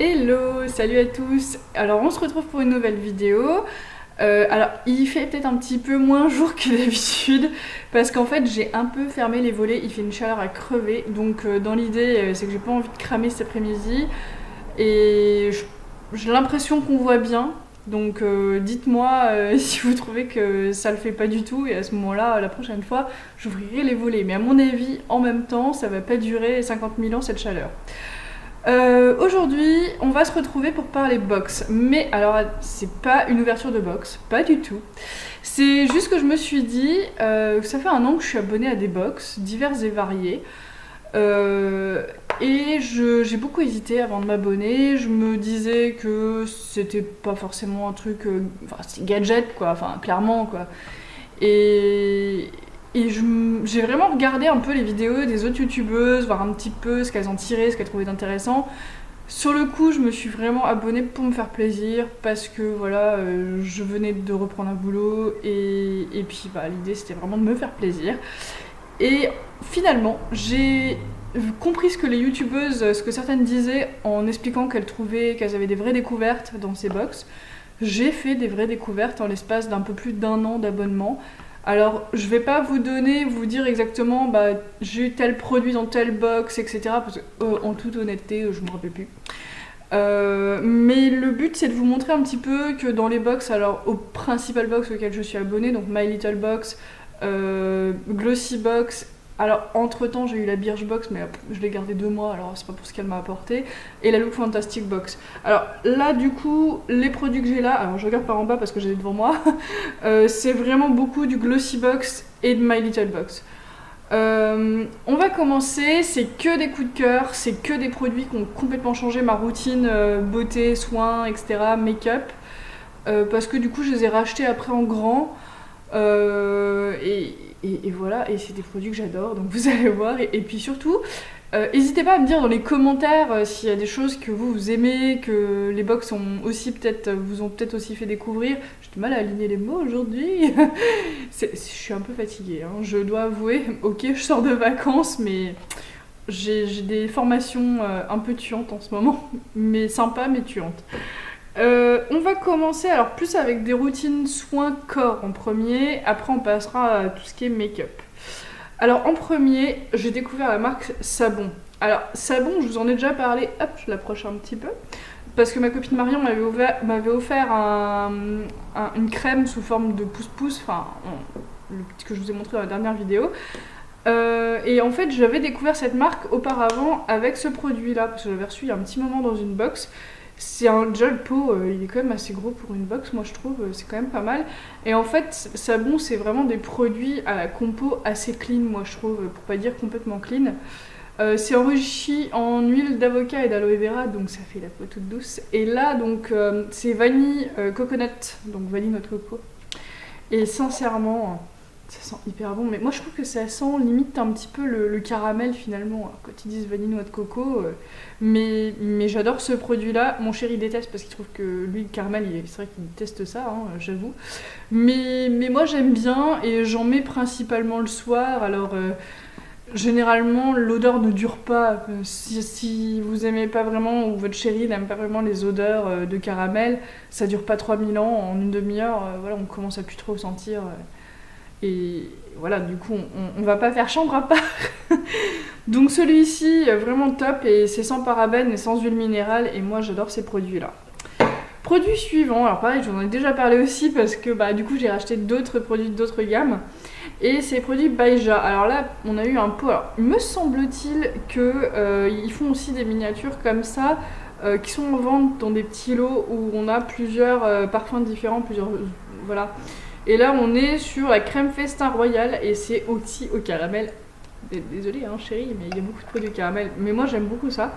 Hello, salut à tous. Alors on se retrouve pour une nouvelle vidéo. Alors il fait peut-être un petit peu moins jour que d'habitude parce qu'en fait j'ai un peu fermé les volets, il fait une chaleur à crever. Donc dans l'idée c'est que j'ai pas envie de cramer cet après-midi et j'ai l'impression qu'on voit bien. Donc dites-moi si vous trouvez que ça le fait pas du tout et à ce moment-là, la prochaine fois, j'ouvrirai les volets. Mais à mon avis, en même temps, ça va pas durer 50 000 ans cette chaleur. Aujourd'hui, on va se retrouver pour parler box. Mais alors, c'est pas une ouverture de box, pas du tout. C'est juste que je me suis dit, ça fait un an que je suis abonnée à des box, diverses et variées. Et j'ai beaucoup hésité avant de m'abonner. Je me disais que c'était pas forcément un truc. Enfin, c'est gadget, quoi. Enfin, clairement, quoi. Et, j'ai vraiment regardé un peu les vidéos des autres youtubeuses, voir un petit peu ce qu'elles en tiraient, ce qu'elles trouvaient d'intéressant. Sur le coup, je me suis vraiment abonnée pour me faire plaisir parce que voilà, je venais de reprendre un boulot et puis bah, l'idée c'était vraiment de me faire plaisir. Et finalement, j'ai compris ce que les youtubeuses, ce que certaines disaient en expliquant qu'elles avaient des vraies découvertes dans ces box. J'ai fait des vraies découvertes en l'espace d'un peu plus d'un an d'abonnement. Alors, je vais pas vous dire exactement, bah, j'ai eu tel produit dans telle box, etc. Parce que, en toute honnêteté, je me rappelle plus. Mais le but, c'est de vous montrer un petit peu que dans les box, alors aux principales box auxquelles je suis abonnée, donc My Little Box, Glossy Box. Alors, entre-temps, j'ai eu la Birchbox, mais je l'ai gardée 2 mois, alors c'est pas pour ce qu'elle m'a apporté. Et la Look Fantastic Box. Alors là, du coup, les produits que j'ai là, alors je regarde par en bas parce que j'ai devant moi, c'est vraiment beaucoup du Glossy Box et de My Little Box. On va commencer, c'est que des coups de cœur, c'est que des produits qui ont complètement changé ma routine beauté, soins, etc., make-up. Parce que du coup, je les ai rachetés après en grand. Et voilà, et c'est des produits que j'adore, donc vous allez voir. Et puis surtout, n'hésitez pas à me dire dans les commentaires s'il y a des choses que vous aimez, que les box vous ont peut-être aussi fait découvrir. J'ai du mal à aligner les mots aujourd'hui. Je suis un peu fatiguée, hein, je dois avouer. Ok, je sors de vacances, mais j'ai des formations un peu tuantes en ce moment, mais sympa, mais tuantes. On va commencer alors plus avec des routines soins corps en premier, après on passera à tout ce qui est make-up. Alors en premier, j'ai découvert la marque Sabon. Alors Sabon, je vous en ai déjà parlé, hop, je l'approche un petit peu, parce que ma copine Marion m'avait offert une crème sous forme de pouce-pouce, que je vous ai montré dans la dernière vidéo. Et en fait, j'avais découvert cette marque auparavant avec ce produit-là, parce que j'avais reçu il y a un petit moment dans une box. C'est un gel pot, il est quand même assez gros pour une box, moi je trouve, c'est quand même pas mal. Et en fait, Sabon, c'est vraiment des produits à la compo assez clean, moi je trouve, pour pas dire complètement clean. C'est enrichi en huile d'avocat et d'aloe vera, donc ça fait la peau toute douce. Et là, donc, c'est vanille coconut, donc vanille noix de coco. Et sincèrement, ça sent hyper bon, mais moi je trouve que ça sent limite un petit peu le caramel finalement, quand ils disent vanille noix de coco. Mais j'adore ce produit-là. Mon chéri déteste parce qu'il trouve que lui, le caramel, c'est vrai qu'il déteste ça, hein, j'avoue. Mais moi j'aime bien et j'en mets principalement le soir. Alors généralement l'odeur ne dure pas. Si vous aimez pas vraiment ou votre chéri n'aime pas vraiment les odeurs de caramel, ça dure pas 3000 ans. En une demi-heure, voilà, on commence à plus trop sentir. Et voilà, du coup, on va pas faire chambre à part. Donc celui-ci, vraiment top, et c'est sans parabènes et sans huile minérale, et moi j'adore ces produits-là. Produit suivant, alors pareil, j'en ai déjà parlé aussi parce que bah, du coup j'ai racheté d'autres produits d'autres gammes. Et c'est les produits Baija. Alors là, on a eu un pot. Alors, il me semble-t-il qu'ils font aussi des miniatures comme ça, qui sont en vente dans des petits lots où on a plusieurs parfums différents, voilà. Et là, on est sur la crème Festin Royal et c'est aussi au caramel. Désolée, hein, chérie, mais il y a beaucoup de produits au caramel. Mais moi, j'aime beaucoup ça.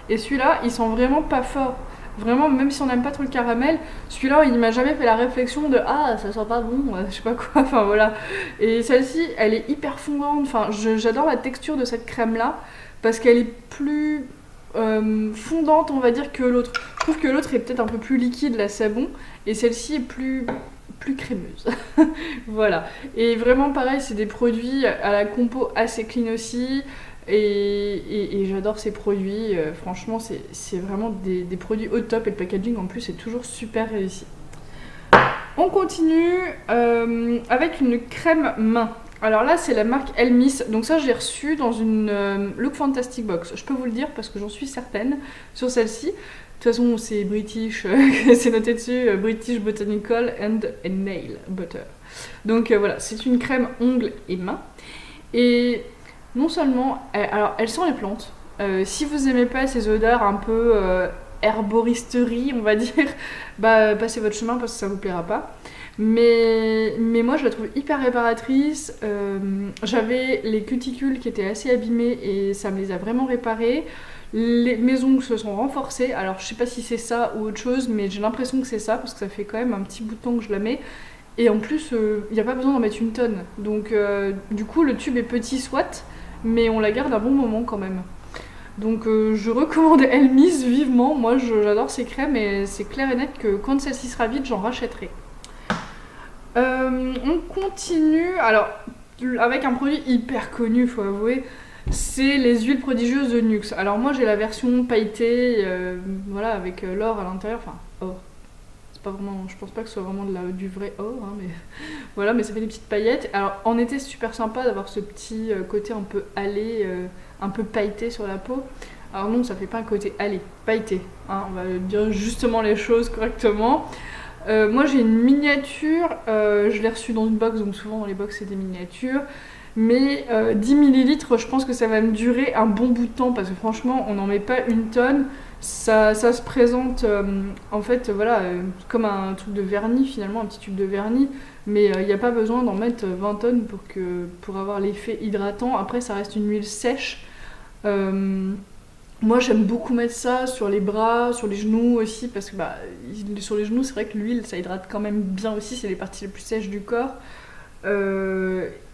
Et celui-là, il sent vraiment pas fort. Vraiment, même si on n'aime pas trop le caramel, celui-là, il m'a jamais fait la réflexion de ah, ça sent pas bon, je sais pas quoi. Enfin voilà. Et celle-ci, elle est hyper fondante. Enfin, j'adore la texture de cette crème-là parce qu'elle est plus fondante, on va dire, que l'autre. Je trouve que l'autre est peut-être un peu plus liquide, la Sabon, et celle-ci est plus crémeuse. Voilà. Et vraiment pareil, c'est des produits à la compo assez clean aussi. Et j'adore ces produits. Franchement, c'est vraiment des produits au top et le packaging en plus est toujours super réussi. On continue avec une crème main. Alors là, c'est la marque Elmis. Donc ça, je l'ai reçue dans une Look Fantastic Box. Je peux vous le dire parce que j'en suis certaine sur celle-ci. De toute façon, c'est British, c'est noté dessus, British Botanical and Nail Butter. Donc voilà, c'est une crème ongles et mains. Et non seulement, alors elle sent les plantes. Si vous aimez pas ces odeurs un peu herboristerie, on va dire, bah passez votre chemin parce que ça vous plaira pas. Mais moi je la trouve hyper réparatrice. J'avais les cuticules qui étaient assez abîmées et ça me les a vraiment réparées. Mes ongles se sont renforcés. Alors je sais pas si c'est ça ou autre chose, mais j'ai l'impression que c'est ça parce que ça fait quand même un petit bout de temps que je la mets. Et en plus, il n'y a pas besoin d'en mettre une tonne. Donc du coup le tube est petit soit, mais on la garde un bon moment quand même. Donc je recommande Elmis vivement. Moi j'adore ces crèmes et c'est clair et net que quand celle-ci sera vide, j'en rachèterai. On continue, alors avec un produit hyper connu, faut avouer, c'est les huiles prodigieuses de Nuxe. Alors moi j'ai la version pailletée, voilà, avec l'or à l'intérieur, enfin or. C'est pas vraiment, je pense pas que ce soit vraiment du vrai or, hein, mais voilà, mais ça fait des petites paillettes. Alors en été c'est super sympa d'avoir ce petit côté un peu allé, un peu pailleté sur la peau. Alors non, ça fait pas un côté allé, pailleté, hein, on va dire justement les choses correctement. Moi j'ai une miniature, je l'ai reçue dans une box, donc souvent dans les box c'est des miniatures. Mais 10 ml, je pense que ça va me durer un bon bout de temps parce que franchement on n'en met pas une tonne. Ça se présente en fait voilà, comme un truc de vernis finalement, un petit tube de vernis. Mais il n'y a pas besoin d'en mettre 20 tonnes pour avoir l'effet hydratant. Après ça reste une huile sèche. Moi j'aime beaucoup mettre ça sur les bras, sur les genoux aussi parce que sur les genoux c'est vrai que l'huile ça hydrate quand même bien aussi, c'est les parties les plus sèches du corps.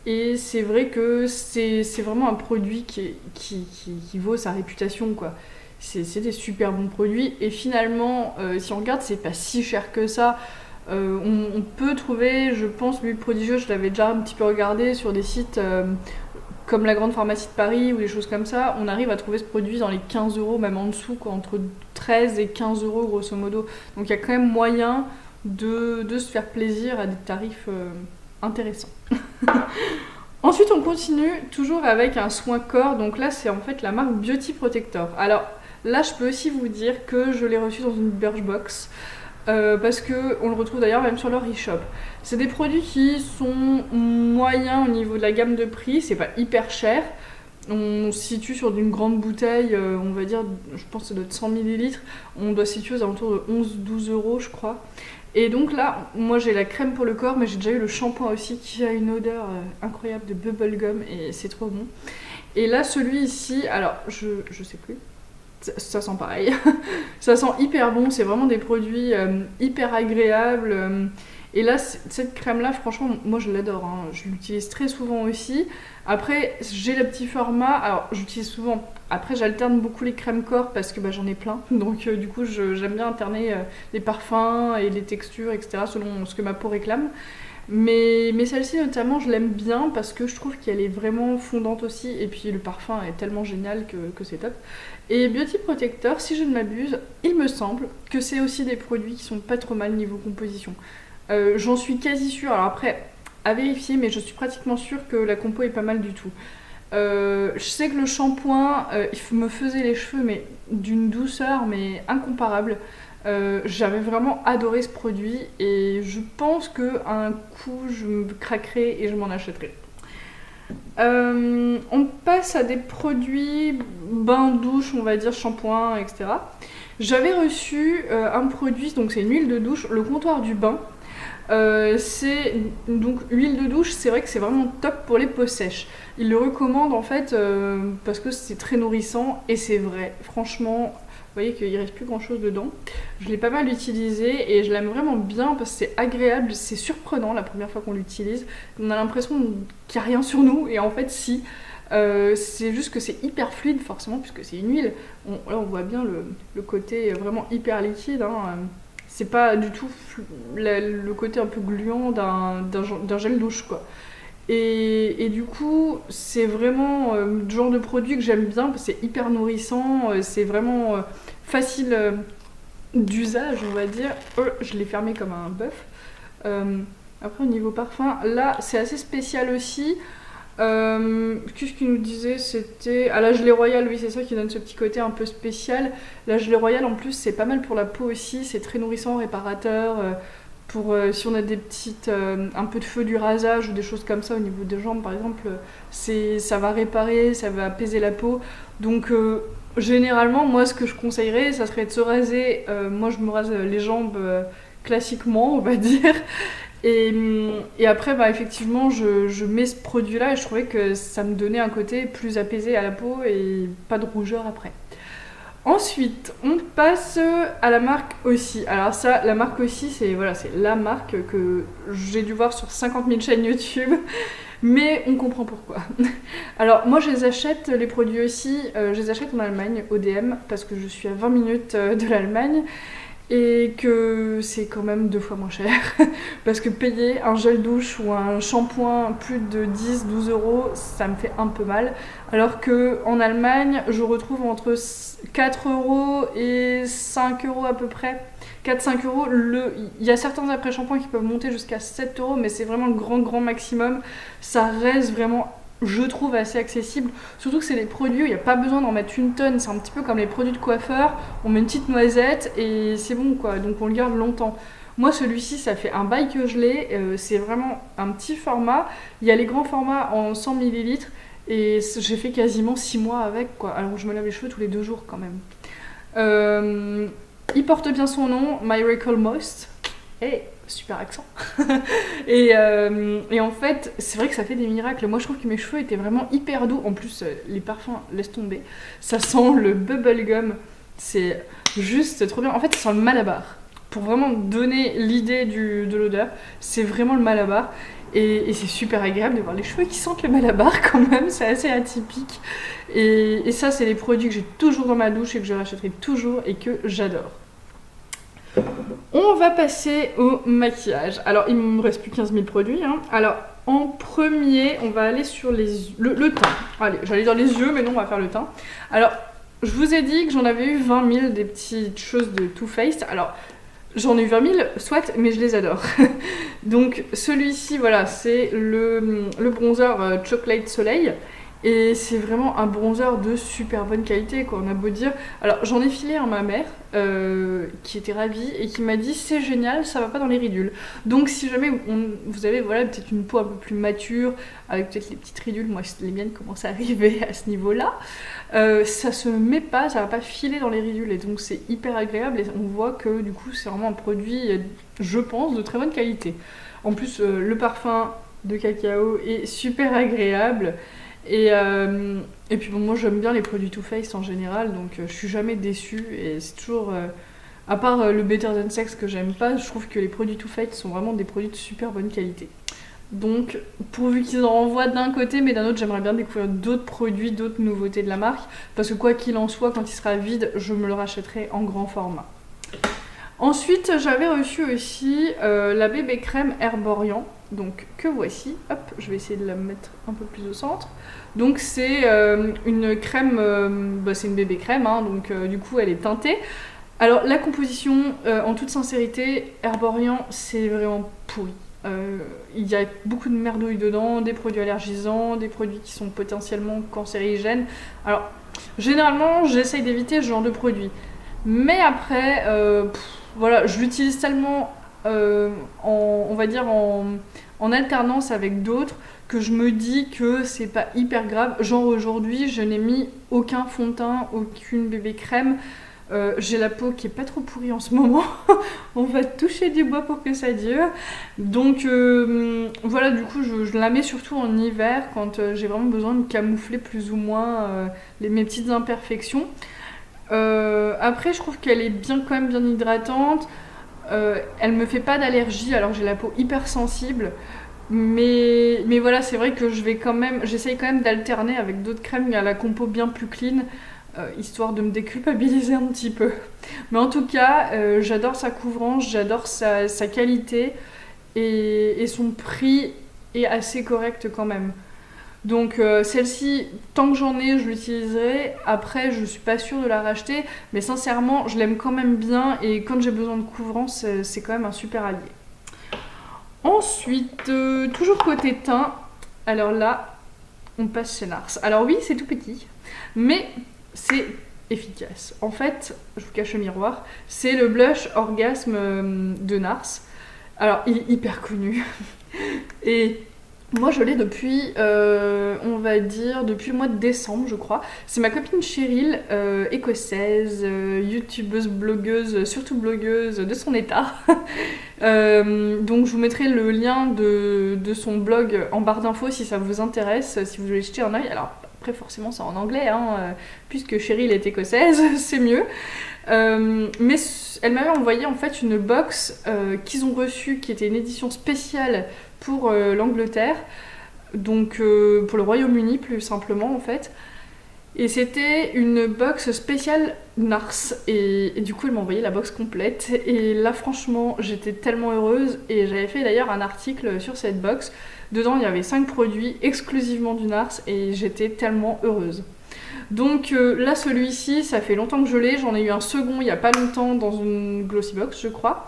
Et c'est vrai que c'est vraiment un produit qui vaut sa réputation quoi. C'est des super bons produits et finalement si on regarde c'est pas si cher que ça. On peut trouver, je pense, l'huile prodigieuse, je l'avais déjà un petit peu regardé sur des sites comme la grande pharmacie de Paris ou des choses comme ça, on arrive à trouver ce produit dans les 15 €, même en dessous, quoi, entre 13 et 15 € grosso modo. Donc il y a quand même moyen de se faire plaisir à des tarifs intéressants. Ensuite on continue toujours avec un soin corps, donc là c'est en fait la marque Beauty Protector. Alors là je peux aussi vous dire que je l'ai reçu dans une Birchbox. Parce qu'on le retrouve d'ailleurs même sur leur e-shop. C'est des produits qui sont moyens au niveau de la gamme de prix, c'est pas hyper cher. On se situe sur une grande bouteille, on va dire, je pense que ça doit être 100 ml. On doit se situer aux alentours de 11-12 € je crois. Et donc là, moi j'ai la crème pour le corps, mais j'ai déjà eu le shampoing aussi qui a une odeur incroyable de bubblegum et c'est trop bon. Et là celui ici, alors je sais plus. Ça sent pareil, ça sent hyper bon, c'est vraiment des produits hyper agréables. Et là, cette crème-là, franchement, moi je l'adore, hein. Je l'utilise très souvent aussi. Après, j'ai le petit format, alors j'utilise souvent. Après, j'alterne beaucoup les crèmes corps parce que j'en ai plein. Donc du coup, j'aime bien alterner les parfums et les textures, etc. selon ce que ma peau réclame. Mais celle-ci notamment je l'aime bien parce que je trouve qu'elle est vraiment fondante aussi et puis le parfum est tellement génial que c'est top. Et Beauty Protector, si je ne m'abuse, il me semble que c'est aussi des produits qui sont pas trop mal niveau composition. J'en suis quasi sûre, alors après à vérifier, mais je suis pratiquement sûre que la compo est pas mal du tout. Je sais que le shampoing il me faisait les cheveux mais d'une douceur mais incomparable. J'avais vraiment adoré ce produit et je pense qu'un coup je me craquerai et je m'en achèterai. On passe à des produits bain douche, on va dire shampoing, etc. J'avais reçu un produit, donc c'est une huile de douche, le comptoir du bain. C'est donc huile de douche, c'est vrai que c'est vraiment top pour les peaux sèches. Il le recommande en fait parce que c'est très nourrissant et c'est vrai, franchement. Vous voyez qu'il ne reste plus grand chose dedans. Je l'ai pas mal utilisé et je l'aime vraiment bien parce que c'est agréable, c'est surprenant la première fois qu'on l'utilise. On a l'impression qu'il n'y a rien sur nous et en fait si. C'est juste que c'est hyper fluide forcément puisque c'est une huile. Là on voit bien le côté vraiment hyper liquide. Hein. C'est pas du tout le côté un peu gluant d'un gel douche quoi. Et du coup, c'est vraiment le genre de produit que j'aime bien, parce que c'est hyper nourrissant, c'est vraiment facile d'usage, on va dire. Je l'ai fermé comme un bœuf. Après, au niveau parfum, là, c'est assez spécial aussi. Qu'est-ce qu'il nous disait? C'était... Ah, la gelée royale, oui, c'est ça qui donne ce petit côté un peu spécial. La gelée royale, en plus, c'est pas mal pour la peau aussi, c'est très nourrissant, réparateur. Pour si on a des petites un peu de feu du rasage ou des choses comme ça au niveau des jambes par exemple, ça va réparer, ça va apaiser la peau. Donc généralement moi ce que je conseillerais ça serait de se raser. Moi je me rase les jambes classiquement on va dire. Et après bah, effectivement je mets ce produit là et je trouvais que ça me donnait un côté plus apaisé à la peau et pas de rougeur après. Ensuite, on passe à la marque Aussie. Alors ça, la marque Aussie, c'est la marque que j'ai dû voir sur 50 000 chaînes YouTube, mais on comprend pourquoi. Alors moi, je les achète, les produits Aussie, je les achète en Allemagne, au DM, parce que je suis à 20 minutes de l'Allemagne, et que c'est quand même 2 fois moins cher. Parce que payer un gel douche ou un shampoing plus de 10-12 euros, ça me fait un peu mal. Alors qu'en Allemagne, je retrouve entre 4 euros et 5 euros à peu près. 4-5 euros. Il y a certains après-shampoings qui peuvent monter jusqu'à 7 euros, mais c'est vraiment le grand maximum. Ça reste vraiment, je trouve, assez accessible. Surtout que c'est des produits où il n'y a pas besoin d'en mettre une tonne. C'est un petit peu comme les produits de coiffeur. On met une petite noisette et c'est bon quoi. Donc on le garde longtemps. Moi celui-ci ça fait un bail que je l'ai. C'est vraiment un petit format. Il y a les grands formats en 100 ml. Et j'ai fait quasiment 6 mois avec quoi. Alors je me lave les cheveux tous les 2 jours quand même. Il porte bien son nom, Miracle Moist. Et super accent. et en fait, c'est vrai que ça fait des miracles. Moi, je trouve que mes cheveux étaient vraiment hyper doux. En plus, les parfums, laisse tomber. Ça sent le bubblegum. C'est juste trop bien. En fait, ça sent le Malabar. Pour vraiment donner l'idée de l'odeur, c'est vraiment le Malabar. Et c'est super agréable de voir les cheveux qui sentent le Malabar quand même. C'est assez atypique. Et ça, c'est les produits que j'ai toujours dans ma douche et que je rachèterai toujours et que j'adore. On va passer au maquillage. Alors, il me reste plus 15 000 produits. Hein. Alors, en premier, on va aller sur le teint. Allez, j'allais dire les yeux, mais non, on va faire le teint. Alors, je vous ai dit que j'en avais eu 20 000 des petites choses de Too Faced. Alors, j'en ai eu 20 000, soit, mais je les adore. Donc, celui-ci, voilà, c'est le bronzer Chocolate Soleil. Et c'est vraiment un bronzer de super bonne qualité, quoi, on a beau dire. Alors, j'en ai filé à ma mère, qui était ravie, et qui m'a dit « c'est génial, ça va pas dans les ridules ». Donc, si jamais vous avez voilà, peut-être une peau un peu plus mature, avec peut-être les petites ridules, moi les miennes commencent à arriver à ce niveau-là, ça se met pas, ça va pas filer dans les ridules, et donc c'est hyper agréable, et on voit que du coup, c'est vraiment un produit, je pense, de très bonne qualité. En plus, le parfum de cacao est super agréable. Et puis bon, moi j'aime bien les produits Too Faced en général, donc je suis jamais déçue et c'est toujours, à part le Better Than Sex que j'aime pas, je trouve que les produits Too Faced sont vraiment des produits de super bonne qualité. Donc pourvu qu'ils en renvoient d'un côté, mais d'un autre j'aimerais bien découvrir d'autres produits, d'autres nouveautés de la marque, parce que quoi qu'il en soit, quand il sera vide, je me le rachèterai en grand format. Ensuite, j'avais reçu aussi la bébé crème Herborian, donc que voici. Hop, je vais essayer de la mettre un peu plus au centre. Donc c'est une crème, c'est une bébé crème, hein, donc du coup elle est teintée. Alors la composition, en toute sincérité, Herborian c'est vraiment pourri. Il y a beaucoup de merdouilles dedans, des produits allergisants, des produits qui sont potentiellement cancérigènes. Alors généralement j'essaye d'éviter ce genre de produits. Mais après, voilà, je l'utilise tellement on va dire en alternance avec d'autres que je me dis que c'est pas hyper grave. Genre aujourd'hui, je n'ai mis aucun fond de teint, aucune bébé crème. J'ai la peau qui est pas trop pourrie en ce moment. On va toucher du bois pour que ça dure. Donc voilà, du coup, je la mets surtout en hiver quand j'ai vraiment besoin de camoufler plus ou moins mes petites imperfections. Après, je trouve qu'elle est quand même bien hydratante. Elle me fait pas d'allergie, alors j'ai la peau hyper sensible. Mais voilà, c'est vrai que j'essaye quand même d'alterner avec d'autres crèmes à la compo bien plus clean, histoire de me déculpabiliser un petit peu. Mais en tout cas, j'adore sa couvrance, j'adore sa qualité et son prix est assez correcte quand même. Donc celle-ci, tant que j'en ai, je l'utiliserai. Après, je suis pas sûre de la racheter, mais sincèrement, je l'aime quand même bien et quand j'ai besoin de couvrant, c'est quand même un super allié. Ensuite, toujours côté teint, alors là, on passe chez Nars. Alors oui, c'est tout petit, mais c'est efficace. En fait, je vous cache le miroir, c'est le blush Orgasme de Nars. Alors, il est hyper connu. Et moi, je l'ai depuis, on va dire, depuis le mois de décembre, je crois. C'est ma copine Cheryl, écossaise, youtubeuse, blogueuse, surtout blogueuse de son état. Donc, je vous mettrai le lien de son blog en barre d'infos si ça vous intéresse, si vous voulez jeter un œil. Alors, après, forcément, c'est en anglais, hein, puisque Cheryl est écossaise, c'est mieux. Mais elle m'avait envoyé en fait une box qu'ils ont reçue, qui était une édition spéciale pour l'Angleterre, donc pour le Royaume-Uni plus simplement en fait. Et c'était une box spéciale Nars. Et du coup, elle m'a envoyé la box complète. Et là, franchement, j'étais tellement heureuse. Et j'avais fait d'ailleurs un article sur cette box. Dedans, il y avait 5 produits exclusivement du Nars. Et j'étais tellement heureuse. Donc là, celui-ci, ça fait longtemps que je l'ai. J'en ai eu un second il n'y a pas longtemps dans une Glossy Box, je crois.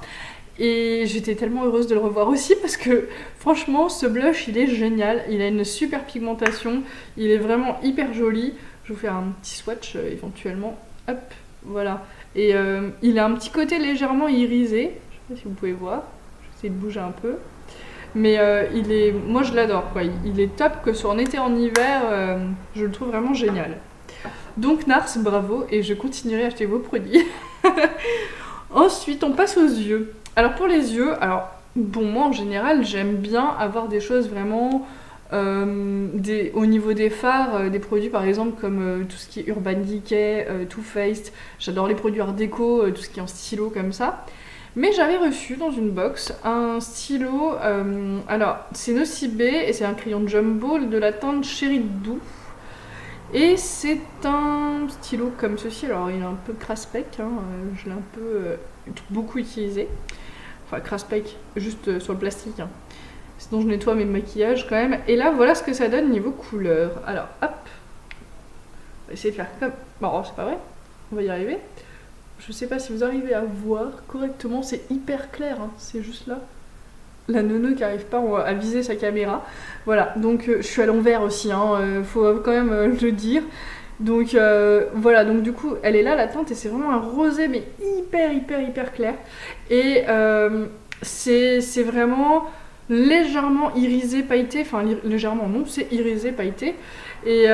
Et j'étais tellement heureuse de le revoir aussi parce que franchement, ce blush, il est génial. Il a une super pigmentation. Il est vraiment hyper joli. Je vous fais un petit swatch éventuellement. Hop, voilà. Et il a un petit côté légèrement irisé. Je sais pas si vous pouvez voir. Je vais essayer de bouger un peu. Mais moi je l'adore, quoi. Il est top, que ce soit en été, en hiver. Je le trouve vraiment génial. Donc Nars, bravo. Et je continuerai à acheter vos produits. Ensuite, on passe aux yeux. Alors pour les yeux, bon, moi en général, j'aime bien avoir des choses vraiment au niveau des fards, des produits par exemple comme tout ce qui est Urban Decay, Too Faced. J'adore les produits art déco, tout ce qui est en stylo comme ça. Mais j'avais reçu dans une box un stylo, alors c'est Nocibé et c'est un crayon jumbo de la teinte Cherry Doux. Et c'est un stylo comme ceci, alors il est un peu crasse-pec, hein, je l'ai un peu beaucoup utilisé. Enfin crasse-pec, juste sur le plastique. Hein. Sinon je nettoie mes maquillages quand même. Et là voilà ce que ça donne niveau couleur. Alors hop, on va essayer de faire comme... Bon c'est pas vrai, on va y arriver. Je sais pas si vous arrivez à voir correctement, c'est hyper clair, hein. C'est juste là. La neuneu qui arrive pas à viser sa caméra. Voilà, donc je suis à l'envers aussi, hein, faut quand même le dire. Donc voilà, donc du coup elle est là la teinte et c'est vraiment un rosé mais hyper clair. Et c'est vraiment légèrement irisé pailleté, enfin légèrement non, c'est irisé pailleté. Et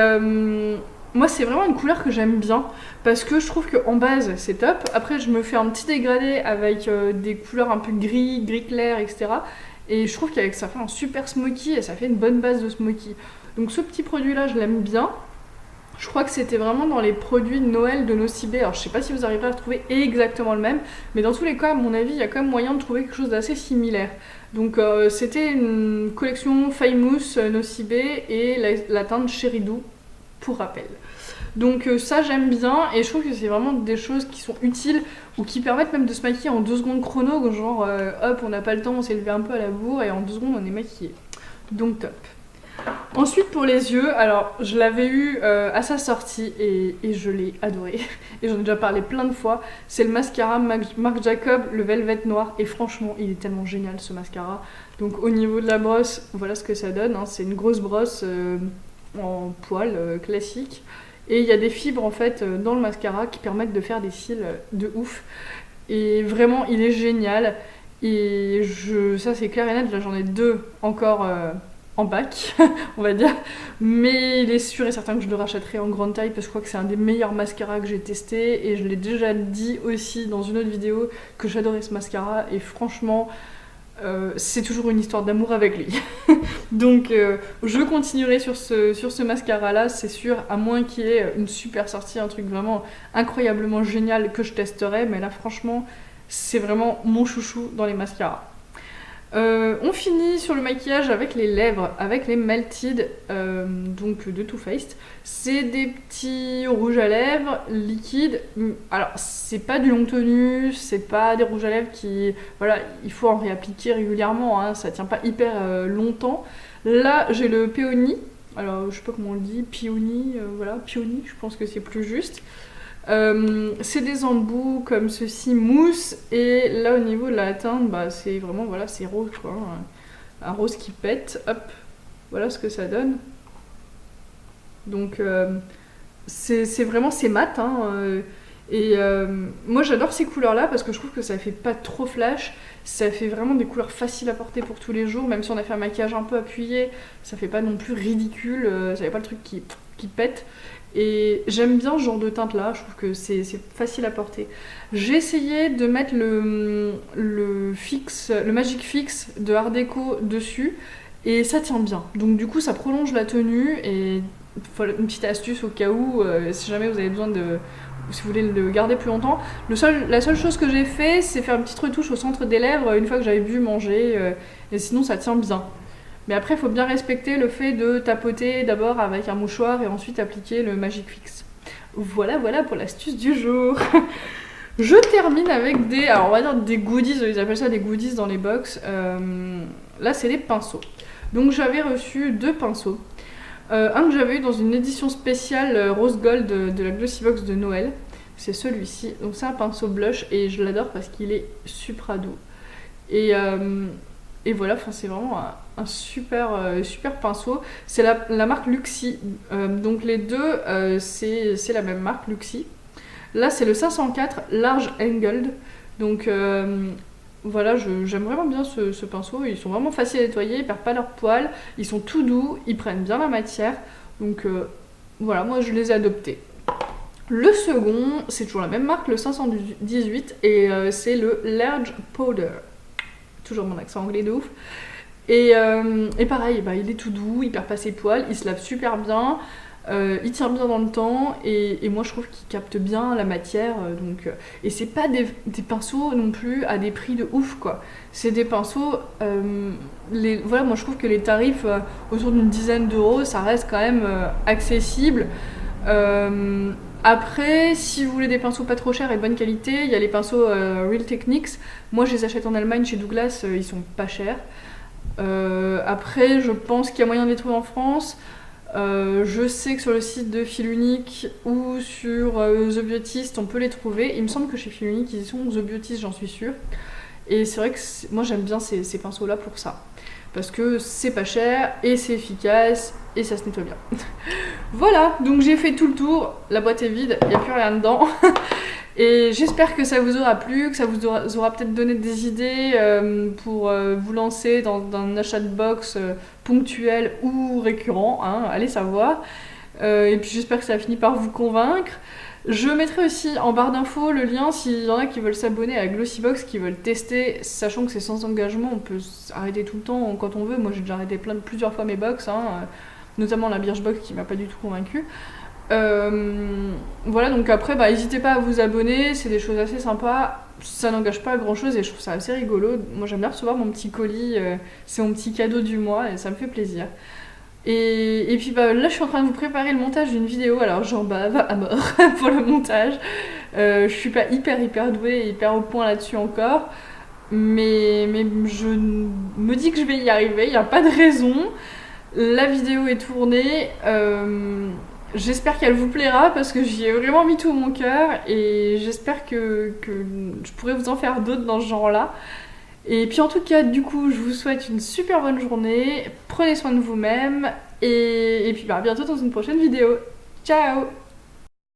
moi c'est vraiment une couleur que j'aime bien parce que je trouve qu'en base c'est top. Après je me fais un petit dégradé avec des couleurs un peu gris clair, etc. Et je trouve qu'avec ça fait un super smoky et ça fait une bonne base de smoky. Donc ce petit produit là je l'aime bien. Je crois que c'était vraiment dans les produits de Noël de Nocibé. Alors je sais pas si vous arriverez à trouver exactement le même, mais dans tous les cas à mon avis il y a quand même moyen de trouver quelque chose d'assez similaire. Donc c'était une collection Famous Nocibé et la teinte Cherry Doux pour rappel. Donc ça j'aime bien et je trouve que c'est vraiment des choses qui sont utiles ou qui permettent même de se maquiller en 2 secondes chrono, genre hop on n'a pas le temps, on s'est levé un peu à la bourre et en 2 secondes on est maquillé. Donc top. Ensuite pour les yeux, alors je l'avais eu à sa sortie et je l'ai adoré et j'en ai déjà parlé plein de fois. C'est le mascara Marc Jacob, le Velvet Noir et franchement il est tellement génial ce mascara. Donc au niveau de la brosse, voilà ce que ça donne, hein. C'est une grosse brosse en poil classique. Et il y a des fibres en fait dans le mascara qui permettent de faire des cils de ouf. Et vraiment, il est génial. Et ça c'est clair et net, là j'en ai 2 encore en bac, on va dire. Mais il est sûr et certain que je le rachèterai en grande taille parce que je crois que c'est un des meilleurs mascaras que j'ai testé. Et je l'ai déjà dit aussi dans une autre vidéo que j'adorais ce mascara. Et franchement... c'est toujours une histoire d'amour avec lui. Donc je continuerai sur ce mascara là, c'est sûr, à moins qu'il y ait une super sortie, un truc vraiment incroyablement génial que je testerai, mais là franchement c'est vraiment mon chouchou dans les mascaras. On finit sur le maquillage avec les lèvres, avec les Melted donc de Too Faced. C'est des petits rouges à lèvres liquides. Alors c'est pas du longue tenue, c'est pas des rouges à lèvres qui... Voilà, il faut en réappliquer régulièrement, hein, ça tient pas hyper longtemps. Là, j'ai le Peony. Alors, je sais pas comment on le dit, Peony, voilà, Peony, je pense que c'est plus juste. C'est des embouts comme ceci, mousse, et là au niveau de la teinte, bah, c'est vraiment, voilà, c'est rose, quoi, hein. Un rose qui pète, hop, voilà ce que ça donne. Donc c'est vraiment, c'est mat, hein, et moi j'adore ces couleurs là parce que je trouve que ça fait pas trop flash, ça fait vraiment des couleurs faciles à porter pour tous les jours, même si on a fait un maquillage un peu appuyé, ça fait pas non plus ridicule, ça fait pas le truc qui pète. Et j'aime bien ce genre de teinte là, je trouve que c'est facile à porter. J'ai essayé de mettre le Magic Fix de Art Deco dessus et ça tient bien. Donc du coup ça prolonge la tenue et voilà, une petite astuce au cas où, si jamais vous avez besoin de... Si vous voulez le garder plus longtemps. La seule chose que j'ai fait, c'est faire une petite retouche au centre des lèvres une fois que j'avais bu manger, et sinon ça tient bien. Mais après, il faut bien respecter le fait de tapoter d'abord avec un mouchoir et ensuite appliquer le Magic Fix. Voilà pour l'astuce du jour. Je termine avec des, alors on va dire des goodies, ils appellent ça des goodies dans les box. Là, c'est des pinceaux. Donc j'avais reçu 2 pinceaux. Un que j'avais eu dans une édition spéciale rose gold de la Glossybox de Noël. C'est celui-ci. Donc c'est un pinceau blush et je l'adore parce qu'il est super doux. Et voilà, c'est vraiment un super pinceau. C'est la marque Luxie. Donc les deux, c'est la même marque, Luxie. Là, c'est le 504 Large Angled. Donc voilà, j'aime vraiment bien ce pinceau. Ils sont vraiment faciles à nettoyer, ils perdent pas leurs poils. Ils sont tout doux, ils prennent bien la matière. Donc voilà, moi je les ai adoptés. Le second, c'est toujours la même marque, le 518. Et c'est le Large Powder. Toujours mon accent anglais de ouf. Et pareil, bah, il est tout doux, il perd pas ses poils, il se lave super bien, il tient bien dans le temps, et moi je trouve qu'il capte bien la matière. Et c'est pas des pinceaux non plus à des prix de ouf, quoi. C'est des pinceaux, voilà, moi je trouve que les tarifs autour d'une dizaine d'euros, ça reste quand même accessible. Après, si vous voulez des pinceaux pas trop chers et de bonne qualité, il y a les pinceaux Real Techniques. Moi, je les achète en Allemagne chez Douglas, ils sont pas chers. Après, je pense qu'il y a moyen de les trouver en France. Je sais que sur le site de Fil Unique ou sur The Beautist, on peut les trouver. Il me semble que chez Fil Unique, ils sont The Beautist, j'en suis sûre. Et c'est vrai que moi, j'aime bien ces pinceaux-là pour ça. Parce que c'est pas cher et c'est efficace et ça se nettoie bien. Voilà, donc j'ai fait tout le tour, la boîte est vide, il n'y a plus rien dedans. Et j'espère que ça vous aura plu, que ça vous aura peut-être donné des idées pour vous lancer dans un achat de box ponctuel ou récurrent, hein, allez savoir. Et puis j'espère que ça a fini par vous convaincre. Je mettrai aussi en barre d'infos le lien s'il y en a qui veulent s'abonner à Glossybox, qui veulent tester, sachant que c'est sans engagement, on peut arrêter tout le temps quand on veut. Moi j'ai déjà arrêté plusieurs fois mes box, hein, notamment la Birchbox qui m'a pas du tout convaincue. Voilà, donc après n'hésitez pas à vous abonner, c'est des choses assez sympas, ça n'engage pas à grand chose et je trouve ça assez rigolo. Moi j'aime bien recevoir mon petit colis, c'est mon petit cadeau du mois et ça me fait plaisir. Et puis là je suis en train de vous préparer le montage d'une vidéo, alors j'en bave à mort pour le montage. Je suis pas hyper douée et hyper au point là-dessus encore, mais je me dis que je vais y arriver, il n'y a pas de raison. La vidéo est tournée, j'espère qu'elle vous plaira parce que j'y ai vraiment mis tout mon cœur et j'espère que je pourrai vous en faire d'autres dans ce genre-là. Et puis en tout cas, du coup, je vous souhaite une super bonne journée, prenez soin de vous-même et puis à bientôt dans une prochaine vidéo. Ciao!